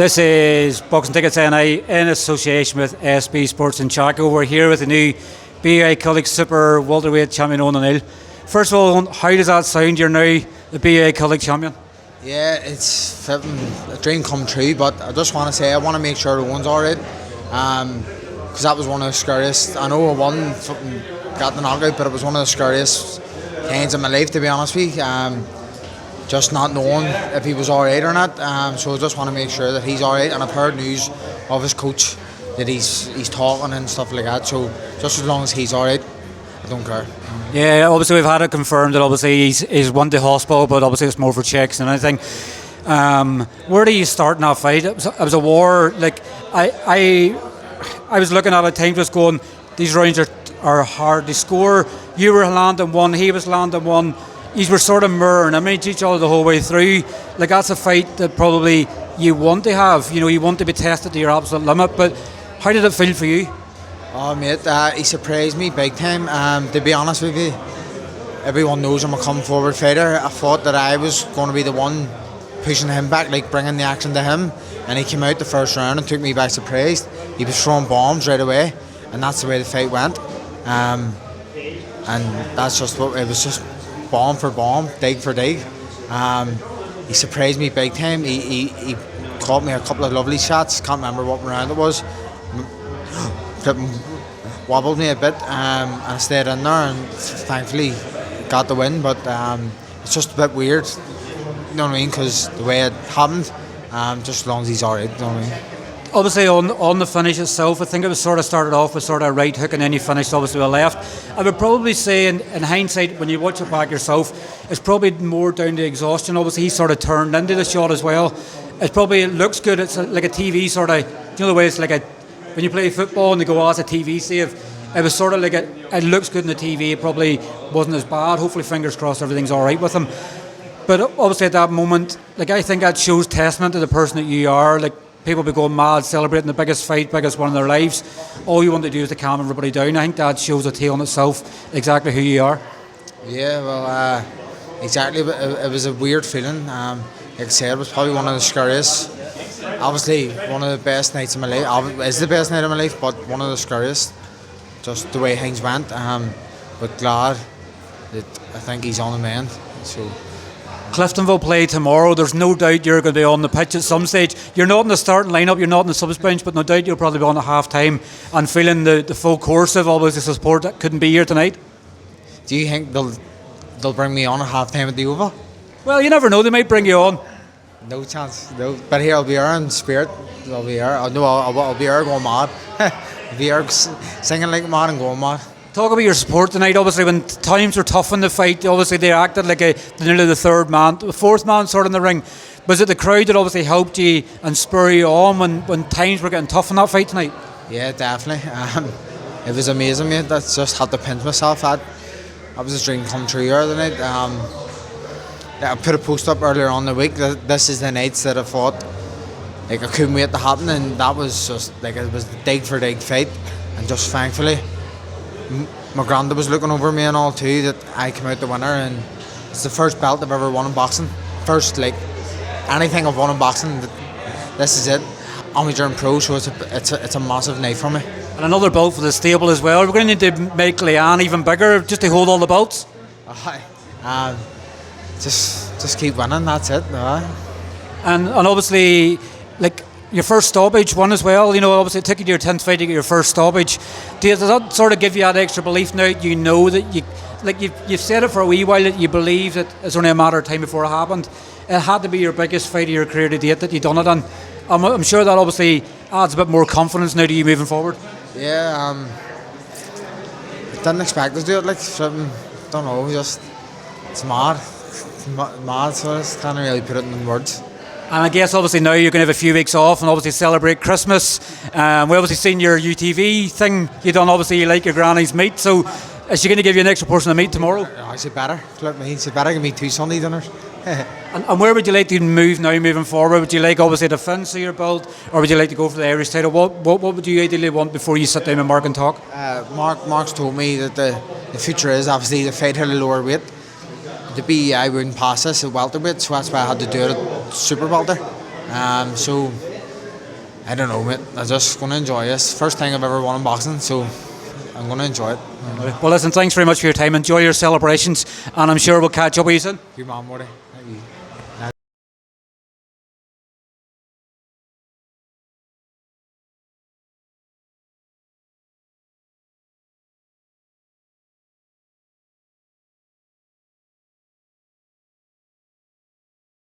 This is Boxing Tickets NI in association with SB Sports Chaco. We're here with the new BA Celtic Super Welterweight Champion Owen O'Neill. First of all, how does that sound? You're now the BA Celtic Champion. Yeah, it's a dream come true, but I just want to say I want to make sure Owen's alright, because that was one of the scariest. I know I won, got the knockout, but it was one of the scariest times in my life, to be honest with you. Just not knowing if he was alright or not. So I just want to make sure that he's alright, and I've heard news of his coach that he's talking and stuff like that. So just as long as he's alright, I don't care. Yeah, obviously we've had it confirmed that obviously he's won the hospital, but obviously it's more for checks than anything. Where do you start in that fight? It was a war. Like I was looking at it, time just going, these rounds are hard to score. You were landing one, he was landing one. You were sort of mirroring each other the whole way through. Like, that's a fight that probably you want to have. You know, you want to be tested to your absolute limit. But how did it feel for you? Oh, mate, he surprised me big time. To be honest with you, everyone knows I'm a come forward fighter. I thought that I was going to be the one pushing him back, like bringing the action to him. And he came out the first round and took me by surprise. He was throwing bombs right away, and that's the way the fight went. And that's just what it was, just bomb for bomb, dig for dig. He surprised me big time. He caught me a couple of lovely shots. Can't remember what round it was. Wobbled me a bit, and I stayed in there and thankfully got the win. But it's just a bit weird, you know what I mean? Because the way it happened, just as long as he's alright, you know what I mean? Obviously on the finish itself, I think it was sort of started off with sort of a right hook and then you finished obviously with a left. I would probably say in hindsight, when you watch it back yourself, it's probably more down to exhaustion. Obviously he sort of turned into the shot as well. It looks good. It's like a TV sort of, you know the way it's like when you play football and they go, oh, it's a TV save. It was sort of like it looks good in the TV. It probably wasn't as bad. Hopefully, fingers crossed, everything's all right with him. But obviously at that moment, like, I think that shows testament to the person that you are. Like, people be going mad, celebrating the biggest fight, biggest one in their lives. All you want to do is to calm everybody down. I think that shows a tale in itself, exactly who you are. Yeah, well, exactly. It was a weird feeling. Like I said, it was probably one of the scariest. Obviously, one of the best nights of my life. It's the best night of my life, but one of the scariest. Just the way things went. But glad that I think he's on the mend. So. Cliftonville play tomorrow. There's no doubt you're going to be on the pitch at some stage. You're not in the starting lineup, you're not in the subs bench, but no doubt you'll probably be on at half time and feeling the full course of always the support that couldn't be here tonight. Do you think they'll bring me on at half time at the Oval? Well, you never know, they might bring you on. No chance. No. But here I'll be here in spirit. I'll be here. I'll be here going mad. I'll be here singing like mad and going mad. Talk about your support tonight. Obviously, when times were tough in the fight, obviously they acted like nearly the third man, the fourth man sort of in the ring. Was it the crowd that obviously helped you and spur you on when times were getting tough in that fight tonight? Yeah, definitely. It was amazing, mate. That's just had to pinch myself. That was a dream come true the other night. I put a post up earlier on the week that this is the nights that I thought like I couldn't wait to happen, and that was just like it was the dig for dig fight, and just thankfully my granda was looking over me and all too, that I came out the winner, and it's the first belt I've ever won in boxing. First, like, anything I've won in boxing, this is it. Only during pro, so it's a massive night for me. And another belt for the stable as well. We're going to need to make Leanne even bigger just to hold all the belts. Just keep winning, that's it. And obviously, like, your first stoppage won as well. You know, obviously it took you to your 10th fight to get your first stoppage. Does that sort of give you that extra belief now? You know that you've said it for a wee while, that you believe that it's only a matter of time before it happened. It had to be your biggest fight of your career to date that you've done it in. I'm sure that obviously adds a bit more confidence now to you moving forward. Yeah, didn't expect to do it. Like, don't know, just it's mad, so I just can't really put it in words. And I guess obviously now you're going to have a few weeks off and obviously celebrate Christmas. We obviously seen your UTV thing you done. Obviously you like your granny's meat, so is she going to give you an extra portion of meat tomorrow? I said better. She better give me 2 Sunday dinners. and where would you like to move now moving forward? Would you like obviously the fence of your belt, or would you like to go for the Irish title? What would you ideally want before you sit down with Mark and talk? Mark's told me that the future is obviously the fight at a lower weight. The BEI wouldn't pass us at welterweight, so that's why I had to do it at super welter. So I don't know, mate. I'm just going to enjoy this. First time I've ever won in boxing, so I'm going to enjoy it. Well, listen, thanks very much for your time. Enjoy your celebrations, and I'm sure we'll catch up with you soon. Good man, Morty. Thank you.